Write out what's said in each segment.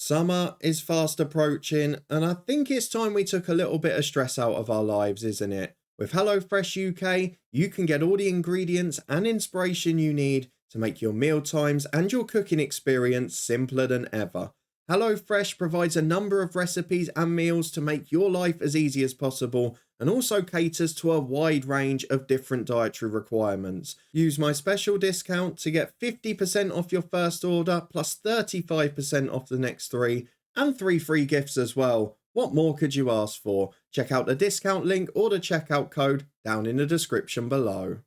Summer is fast approaching, and I think it's time we took a little bit of stress out of our lives, isn't it? With HelloFresh UK, you can get all the ingredients and inspiration you need to make your meal times and your cooking experience simpler than ever. HelloFresh provides a number of recipes and meals to make your life as easy as possible and also caters to a wide range of different dietary requirements. Use my special discount to get 50% off your first order plus 35% off the next three and 3 free gifts as well. What more could you ask for? Check out the discount link or the checkout code down in the description below.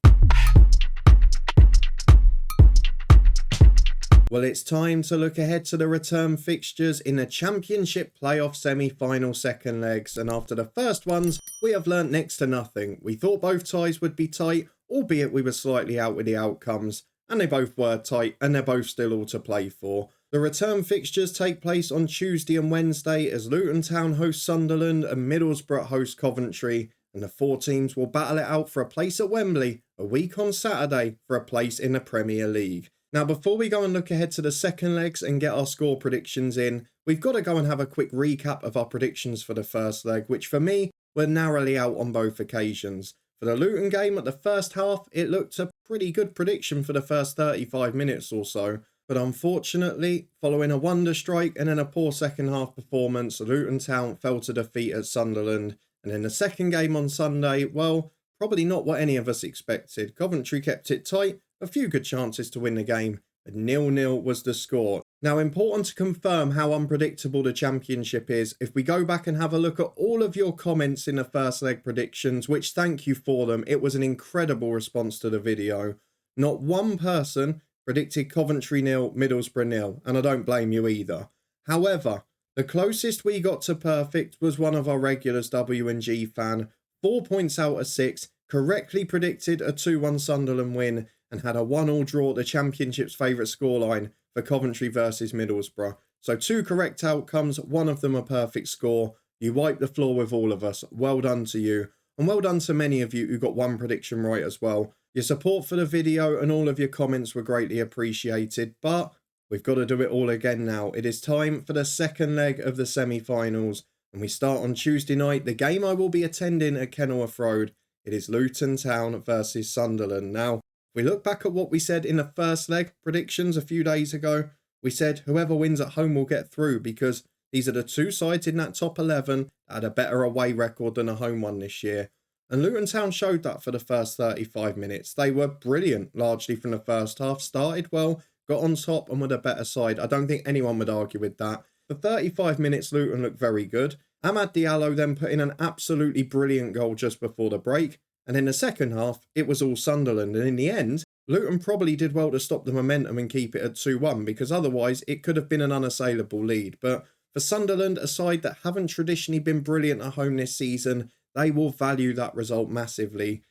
Well, it's time to look ahead to the return fixtures in the Championship playoff semi-final second legs, and after the first ones, we have learnt next to nothing. We thought both ties would be tight, albeit we were slightly out with the outcomes, and they both were tight, and they're both still all to play for. The return fixtures take place on Tuesday and Wednesday as Luton Town host Sunderland and Middlesbrough host Coventry, and the 4 teams will battle it out for a place at Wembley a week on Saturday for a place in the Premier League. Now, before we go and look ahead to the second legs and get our score predictions in, we've got to go and have a quick recap of our predictions for the first leg, which for me were narrowly out on both occasions. For the Luton game at the first half, it looked a pretty good prediction for the first 35 minutes or so. But unfortunately, following a wonder strike and then a poor second half performance, Luton Town fell to defeat at Sunderland. And in the second game on Sunday, well, probably not what any of us expected. Coventry kept it tight, a few good chances to win the game, but 0-0 was the score. Now, important to confirm how unpredictable the Championship is, if we go back and have a look at all of your comments in the first leg predictions, which thank you for them, it was an incredible response to the video. Not one person predicted Coventry 0, Middlesbrough 0, and I don't blame you either. However, the closest we got to perfect was one of our regulars, W&G fan, 4 points out of 6, correctly predicted a 2-1 Sunderland win, and had a 1-1 draw at the Championship's favourite scoreline for Coventry versus Middlesbrough. So 2 correct outcomes, one of them a perfect score. You wiped the floor with all of us. Well done to you. And well done to many of you who got one prediction right as well. Your support for the video and all of your comments were greatly appreciated. But we've got to do it all again now. It is time for the second leg of the semi-finals. And we start on Tuesday night. The game I will be attending at Kenilworth Road. It is Luton Town versus Sunderland. Now, if we look back at what we said in the first leg predictions a few days ago, we said whoever wins at home will get through because these are the 2 sides in that top 11 that had a better away record than a home one this year. And Luton Town showed that for the first 35 minutes. They were brilliant largely from the first half, started well, got on top and were the better side. I don't think anyone would argue with that. For 35 minutes, Luton looked very good. Amad Diallo then put in an absolutely brilliant goal just before the break. And in the second half, it was all Sunderland. And in the end, Luton probably did well to stop the momentum and keep it at 2-1 because otherwise it could have been an unassailable lead. But for Sunderland, a side that haven't traditionally been brilliant at home this season, they will value that result massively.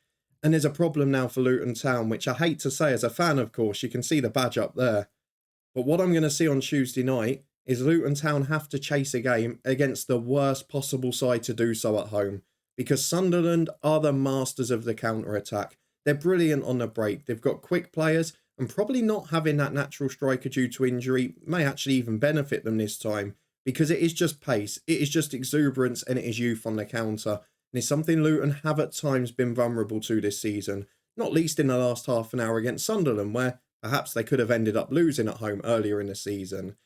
And there's a problem now for Luton Town, which I hate to say as a fan, of course. You can see the badge up there. But what I'm going to see on Tuesday night is Luton Town have to chase a game against the worst possible side to do so at home. Because Sunderland are the masters of the counter-attack. They're brilliant on the break. They've got quick players, and probably not having that natural striker due to injury may actually even benefit them this time. Because it is just pace, it is just exuberance, and it is youth on the counter. And it's something Luton have at times been vulnerable to this season. Not least in the last half an hour against Sunderland, where perhaps they could have ended up losing at home earlier in the season.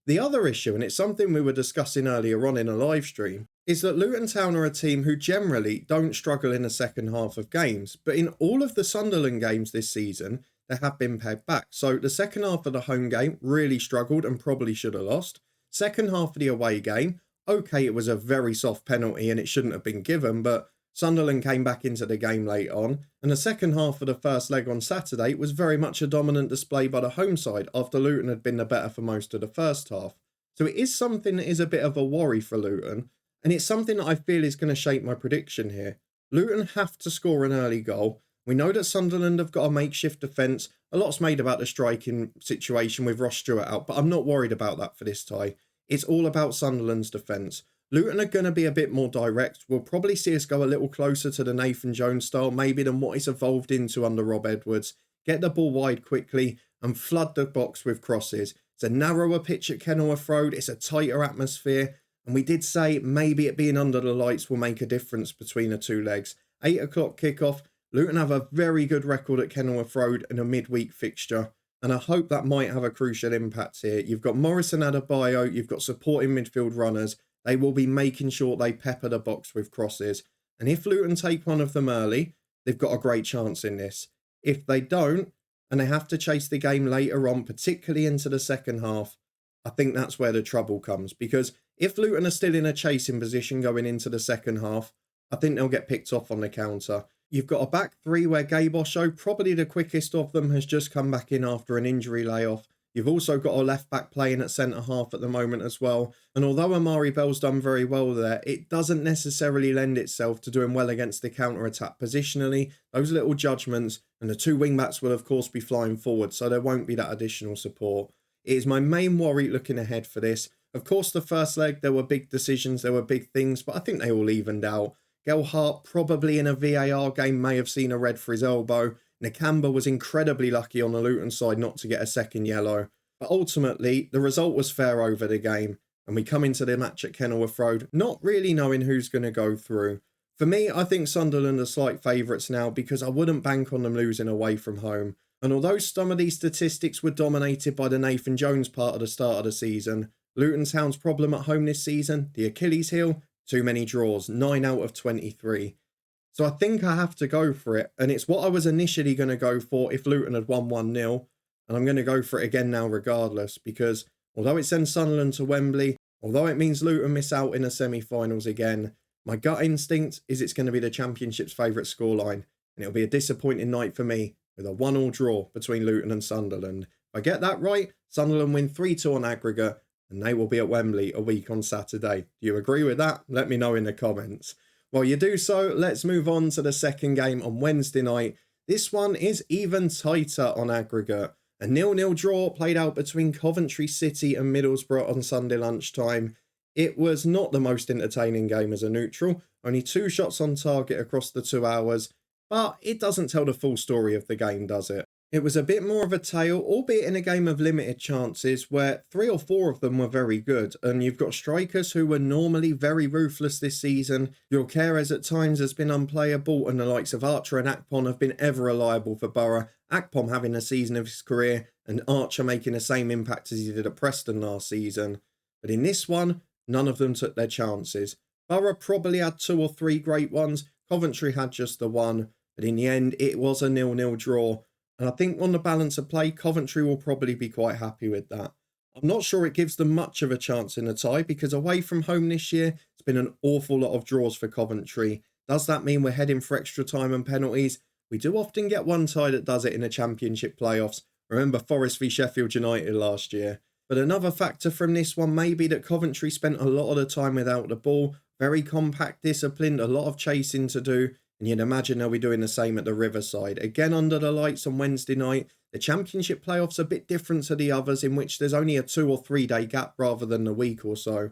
The other issue, and it's something we were discussing earlier on in a live stream, is that Luton Town are a team who generally don't struggle in the second half of games. But in all of the Sunderland games this season, they have been pegged back. So the second half of the home game really struggled and probably should have lost. Second half of the away game, okay, it was a very soft penalty and it shouldn't have been given, but Sunderland came back into the game late on. And the second half of the first leg on Saturday was very much a dominant display by the home side after Luton had been the better for most of the first half. So it is something that is a bit of a worry for Luton. And it's something that I feel is going to shape my prediction here. Luton have to score an early goal. We know that Sunderland have got a makeshift defence. A lot's made about the striking situation with Ross Stewart out, but I'm not worried about that for this tie. It's all about Sunderland's defence. Luton are going to be a bit more direct. We'll probably see us go a little closer to the Nathan Jones style maybe than what it's evolved into under Rob Edwards. Get the ball wide quickly and flood the box with crosses. It's a narrower pitch at Kenilworth Road, it's a tighter atmosphere, and we did say maybe it being under the lights will make a difference between the two legs. 8 o'clock kickoff. Luton have a very good record at Kenilworth Road in a midweek fixture, and I hope that might have a crucial impact here. You've got Morris and Adebayo, you've got supporting midfield runners. They will be making sure they pepper the box with crosses. And if Luton take one of them early, they've got a great chance in this. If they don't, and they have to chase the game later on, particularly into the second half, I think that's where the trouble comes. Because if Luton are still in a chasing position going into the second half, I think they'll get picked off on the counter. You've got a back three where Gabosho, probably the quickest of them, has just come back in after an injury layoff. You've also got a left back playing at centre half at the moment as well. And although Amari Bell's done very well there, it doesn't necessarily lend itself to doing well against the counter-attack positionally. Those little judgments, and the two wing-backs will of course be flying forward, so there won't be that additional support. It is my main worry looking ahead for this. Of course, the first leg, there were big decisions, there were big things, but I think they all evened out. Gelhardt probably in a VAR game may have seen a red for his elbow. Nakamba was incredibly lucky on the Luton side not to get a second yellow. But ultimately, the result was fair over the game, and we come into the match at Kenilworth Road not really knowing who's going to go through. For me, I think Sunderland are slight favourites now because I wouldn't bank on them losing away from home. And although some of these statistics were dominated by the Nathan Jones part at the start of the season, Luton Town's problem at home this season, the Achilles heel, too many draws, 9 out of 23. So I think I have to go for it, and it's what I was initially going to go for if Luton had won 1-0, and I'm going to go for it again now regardless, because although it sends Sunderland to Wembley, although it means Luton miss out in the semi-finals again, my gut instinct is it's going to be the Championship's favourite scoreline, and it'll be a disappointing night for me with a 1-1 draw between Luton and Sunderland. If I get that right, Sunderland win 3-2 on aggregate, and they will be at Wembley a week on Saturday. Do you agree with that? Let me know in the comments. While you do so, let's move on to the second game on Wednesday night. This one is even tighter on aggregate. A 0-0 draw played out between Coventry City and Middlesbrough on Sunday lunchtime. It was not the most entertaining game as a neutral. Only 2 shots on target across the 2 hours. But it doesn't tell the full story of the game, does it? It was a bit more of a tale, albeit in a game of limited chances, where 3 or 4 of them were very good. And you've got strikers who were normally very ruthless this season. Gyökeres at times has been unplayable, and the likes of Archer and Akpom have been ever reliable for Borough. Akpom having a season of his career, and Archer making the same impact as he did at Preston last season. But in this one, none of them took their chances. Borough probably had 2 or 3 great ones. Coventry had just the one. But in the end, it was a 0-0 draw. And I think on the balance of play, Coventry will probably be quite happy with that. I'm not sure it gives them much of a chance in a tie because away from home this year, it's been an awful lot of draws for Coventry. Does that mean we're heading for extra time and penalties? We do often get one tie that does it in the Championship playoffs. Remember Forest v Sheffield United last year. But another factor from this one may be that Coventry spent a lot of the time without the ball. Very compact, disciplined, a lot of chasing to do. And you'd imagine they'll be doing the same at the Riverside. Again, under the lights on Wednesday night. The Championship playoffs are a bit different to the others in which there's only a 2 or 3 day gap rather than a week or so.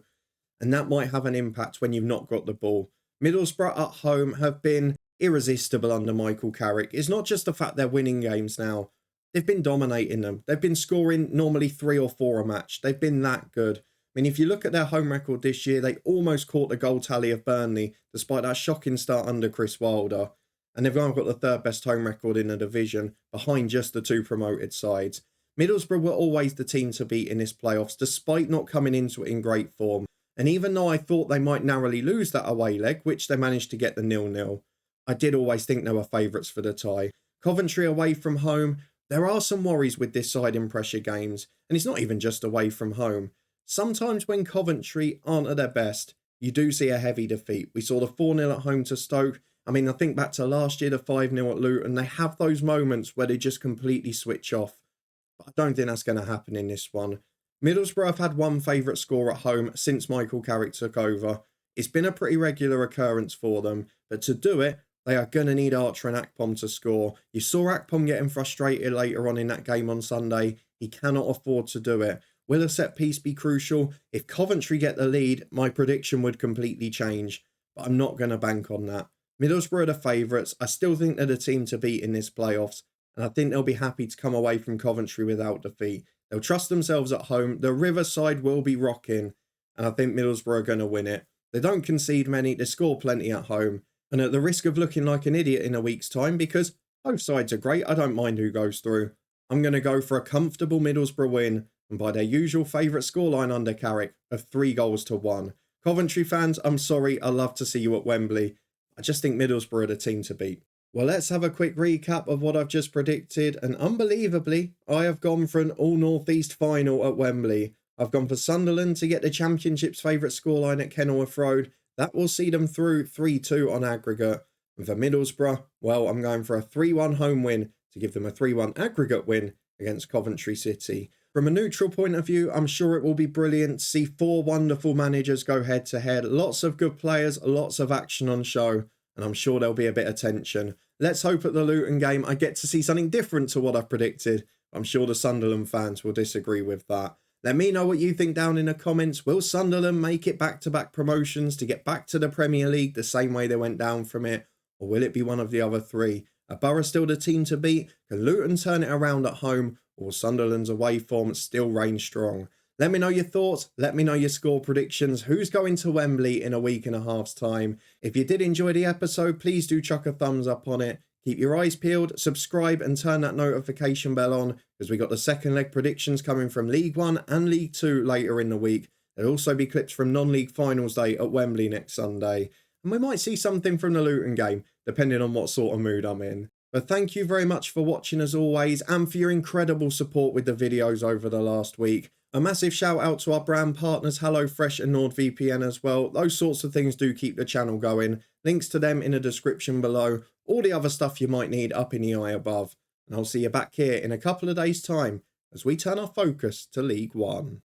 And that might have an impact when you've not got the ball. Middlesbrough at home have been irresistible under Michael Carrick. It's not just the fact they're winning games now. They've been dominating them. They've been scoring normally 3 or 4 a match. They've been that good. I mean, if you look at their home record this year, they almost caught the goal tally of Burnley, despite that shocking start under Chris Wilder. And they've now got the 3rd best home record in the division, behind just the 2 promoted sides. Middlesbrough were always the team to beat in this playoffs, despite not coming into it in great form. And even though I thought they might narrowly lose that away leg, which they managed to get the 0-0, I did always think they were favourites for the tie. Coventry away from home, there are some worries with this side in pressure games. And it's not even just away from home. Sometimes when Coventry aren't at their best, you do see a heavy defeat. We saw the 4-0 at home to Stoke. I mean, I think back to last year, the 5-0 at Luton. They have those moments where they just completely switch off. But I don't think that's going to happen in this one. Middlesbrough have had one favourite score at home since Michael Carrick took over. It's been a pretty regular occurrence for them. But to do it, they are going to need Archer and Akpom to score. You saw Akpom getting frustrated later on in that game on Sunday. He cannot afford to do it. Will a set piece be crucial? If Coventry get the lead, my prediction would completely change. But I'm not going to bank on that. Middlesbrough are the favourites. I still think they're the team to beat in this playoffs. and I think they'll be happy to come away from Coventry without defeat. They'll trust themselves at home. The Riverside will be rocking, and I think Middlesbrough are going to win it. They don't concede many, they score plenty at home, and at the risk of looking like an idiot in a week's time, because both sides are great, I don't mind who goes through. I'm going to go for a comfortable Middlesbrough win, and by their usual favourite scoreline under Carrick of 3-1. Coventry fans, I'm sorry, I love to see you at Wembley. I just think Middlesbrough are the team to beat. Well, let's have a quick recap of what I've just predicted, and unbelievably, I have gone for an all-North East final at Wembley. I've gone for Sunderland to get the Championship's favourite scoreline at Kenilworth Road. That will see them through 3-2 on aggregate. And for Middlesbrough, well, I'm going for a 3-1 home win to give them a 3-1 aggregate win against Coventry City. From a neutral point of view, I'm sure it will be brilliant to see 4 wonderful managers go head-to-head. Lots of good players, lots of action on show, and I'm sure there'll be a bit of tension. Let's hope at the Luton game I get to see something different to what I've predicted. I'm sure the Sunderland fans will disagree with that. Let me know what you think down in the comments. Will Sunderland make it back-to-back promotions to get back to the Premier League the same way they went down from it? Or will it be one of the other three? Are Borough still the team to beat? Can Luton turn it around at home? Or will Sunderland's away form still reign strong? Let me know your thoughts. Let me know your score predictions. Who's going to Wembley in a week and a half's time? If you did enjoy the episode, please do chuck a thumbs up on it. Keep your eyes peeled, subscribe and turn that notification bell on, because we got the second leg predictions coming from League 1 and League 2 later in the week. There'll also be clips from non-league finals day at Wembley next Sunday. And we might see something from the Luton game, depending on what sort of mood I'm in. But thank you very much for watching as always, and for your incredible support with the videos over the last week. A massive shout out to our brand partners HelloFresh and NordVPN as well. Those sorts of things do keep the channel going. Links to them in the description below. All the other stuff you might need up in the eye above. And I'll see you back here in a couple of days' time as we turn our focus to League 1.